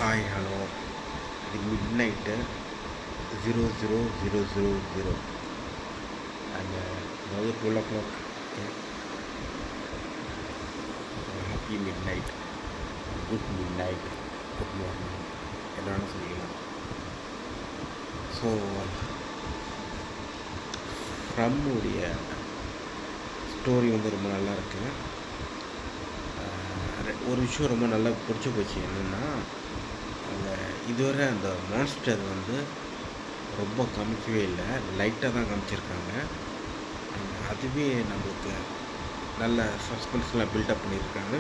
Hi hello. இது mid night 00:00 and அதாவது 12 o'clock. Okay, happy mid night, good mid night, good morning, என்னென்னு சொல்லிக்கலாம். So ஃப்ரம்முடைய story வந்து ரொம்ப நல்லா இருக்கு. ஒரு விஷயம் ரொம்ப நல்லா பிடிச்சி போச்சு. என்னென்னா, அந்த இதுவரை அந்த மான்ஸ்டர் வந்து ரொம்ப காமிக்கவே இல்லை, லைட்டாக தான் காமிச்சிருக்காங்க. அதுவே நம்மளுக்கு நல்ல சஸ்பென்ஸ்லாம் பில்டப் பண்ணியிருக்காங்க.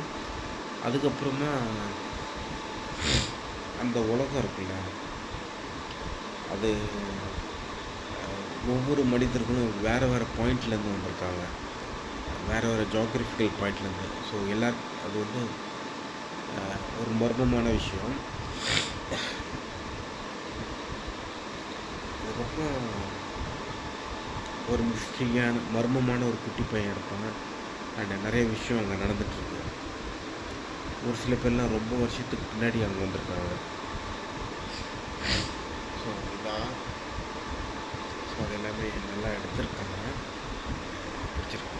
அதுக்கப்புறமா அந்த உலகம் இருக்குல்ல, அது ஒவ்வொரு மனிதர்களும் வேறு வேறு பாயிண்ட்லேருந்து வந்திருக்காங்க, வேறு வேறு ஜியாகிரபிக்கல் பாயிண்ட்லேருந்து. ஸோ அது வந்து ஒரு மர்மமான விஷயம். அதுக்கப்புறம் ஒரு மர்மமான ஒரு குட்டி பையன் இருப்பாங்க. அண்ட் நிறைய விஷயம் அங்கே நடந்துகிட்ருக்கு. ஒரு சில பேர்லாம் ரொம்ப வருஷத்துக்கு பின்னாடி அங்கே வந்திருக்காங்க. ஸோ இதுதான். ஸோ அது எல்லாமே நல்லா எடுத்திருக்காங்க, பிடிச்சிருக்கு.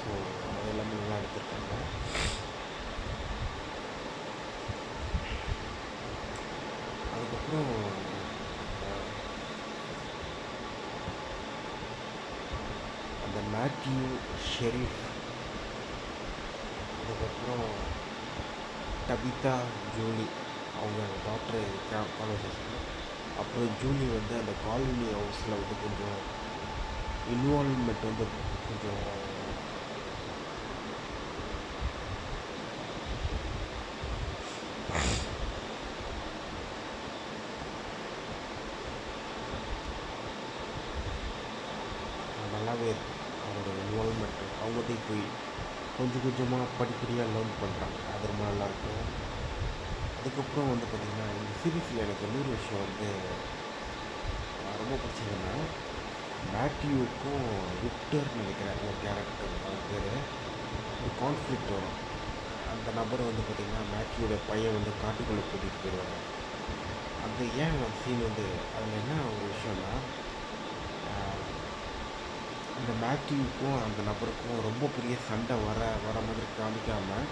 ஸோ அது எல்லாமே நல்லா எடுத்திருக்காங்க. அதுக்கப்புறம் அந்த மேத்யூ ஷெரீஃப், அதுக்கப்புறம் டபிதா ஜூலி, அவங்க டாக்டர் கான்வர்சேஷன். அப்புறம் ஜூலி வந்து அந்த காலனி ஹவுஸில் வந்து கொஞ்சம் இன்வால்வ்மெண்ட் வந்து கொஞ்சம் நல்லாவே இருக்குது. அவங்களோட இன்வால்வ்மெண்ட்டு, அவங்கள்ட்டையும் போய் கொஞ்சம் கொஞ்சமாக படிப்படியாக லேர்ன் பண்ணுறாங்க. அது ரொம்ப நல்லாயிருக்கும். அதுக்கப்புறம் வந்து பார்த்திங்கன்னா, இந்த சீரீஸில் எனக்கு இன்னொரு விஷயம் வந்து ரொம்ப பிடிச்சதுன்னா, மேத்யூவுக்கும் விக்டர்னு நினைக்கிறேன் ஒரு கேரக்டர், அவங்க பேர், ஒரு கான்ஃப்ளிக்ட் வரும். அந்த நபரை வந்து பார்த்திங்கன்னா மேத்யூவோட பையன் வந்து காட்டுக்குள்ளே கூட்டிகிட்டு போயிடுவாங்க. அந்த ஏன் சீன் வந்து அதில் என்ன ஒரு விஷயம்னா, அந்த மேத்யூவுக்கும் அந்த நபருக்கும் ரொம்ப பெரிய சண்டை வர மாதிரி காமிக்காமல்,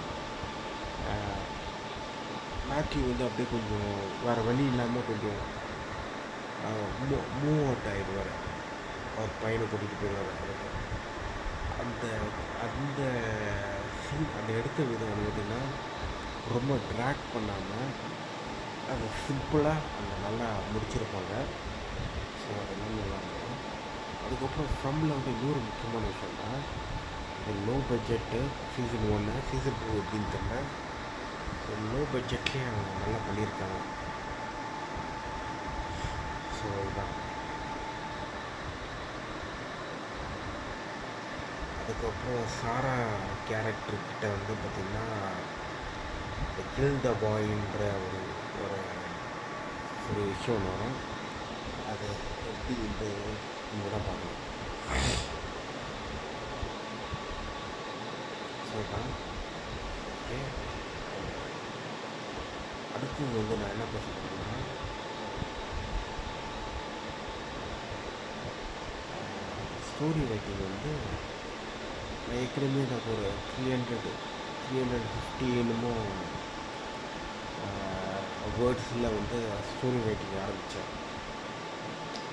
மேத்யூ வந்து அப்படியே கொஞ்சம் வேறு வழி இல்லாமல் கொஞ்சம் மூவ் அவுட் ஆகிடுவார். அவர் பையனை கூட்டிகிட்டு போயிடுவார். அந்த அந்த சீன், அந்த எடுத்த விதம் வந்து பார்த்திங்கன்னா ரொம்ப ட்ராக் பண்ணாமல் அது சிம்பிளாக அந்த நல்லா முடிச்சிருப்பாங்க. ஸோ அதெல்லாம் நல்லாயிருக்கும். அதுக்கப்புறம் ஃப்ரம்மில் வந்து இன்னொரு முக்கியமான விஷயம்னா, இந்த லோ பட்ஜெட்டு சீசன் 1, சீசன் 2 எப்படின்னு தெரியல, லோ பட்ஜெட்லேயே அவங்க நல்லா பண்ணியிருக்காங்க. ஸோ இதுதான். அதுக்கப்புறம் சாரா கேரக்டர்கிட்ட வந்து பார்த்திங்கன்னா, இந்த கில் த பாய்ன்ற ஒரு ஒரு ஒரு விஷயம் ஒன்று வரும். அது எப்படி வந்து நீங்கள் தான் பார்க்கணும். சரிதான். ஓகே, அடுத்தது வந்து நான் என்ன பேச போகிறேன்னா, ஸ்டோரி ரைட்டிங் வந்து நான் ஏற்கனவே எனக்கு ஒரு 350 என்னமோ வேர்ட்ஸில் வந்து ஸ்டோரி ரைட்டிங் ஆரம்பித்தேன்.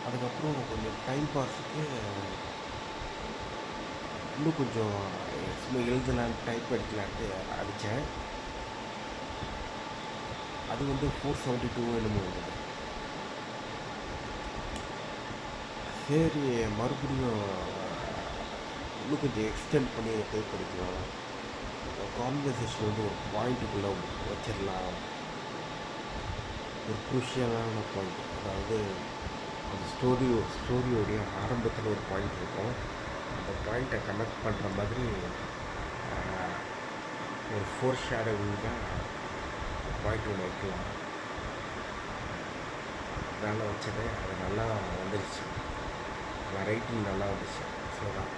அதுக்கப்புறம் கொஞ்சம் டைம் பாஸுக்கு இன்னும் கொஞ்சம் சும்மா எழுதலான்னு டைப் அடிக்கலான்ட்டு அடித்தேன். அது வந்து 472 என்னமோ இருந்தது. சரி, மறுபடியும் இன்னும் கொஞ்சம் எக்ஸ்டெண்ட் பண்ணி டைப் அடிக்கலாம், கான்வர்சேஷன் வந்து ஒரு பாயிண்ட்டுக்குள்ளே வச்சிடலாம், ஒரு குரூஷியலான பாயிண்ட். அதாவது அந்த ஸ்டோரியோடைய ஆரம்பத்தில் ஒரு பாயிண்ட் இருக்கும், அந்த பாயிண்ட்டை கனெக்ட் பண்ணுற மாதிரி ஒரு ஃபோர் ஷேடோவிங்காக பாயிண்ட் ஒன்று வைக்கலாம். அதனால் வச்சது, அது நல்லா வந்துடுச்சு, ரைட்டிங் நல்லா வந்துச்சு. ஸோ தான்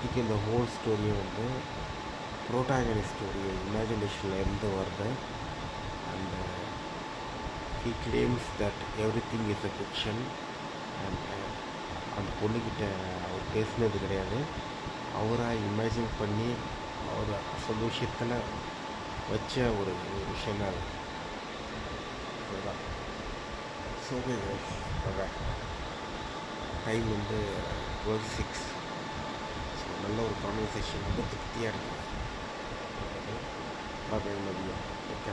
மொத்தத்துக்கு இந்த ஹோல் ஸ்டோரியும் வந்து ப்ரோட்டாகனிஸ்ட் ஸ்டோரி இமேஜினேஷனில் இருந்து வருது. And he claims that every thing is a fiction. And அந்த பொண்ணுக்கிட்ட அவர் பேசினது கிடையாது, அவராக இமேஜின் பண்ணி அவர் சொல்ல விஷயத்தில் வச்ச ஒரு விஷயம் தான் அது. அதுதான் ஸோ டைம் வந்து 12:06. ஸோ நல்ல ஒரு கான்வர்சேஷன் வந்து திருப்தியாக இருக்குது. மதியம் ஓகே.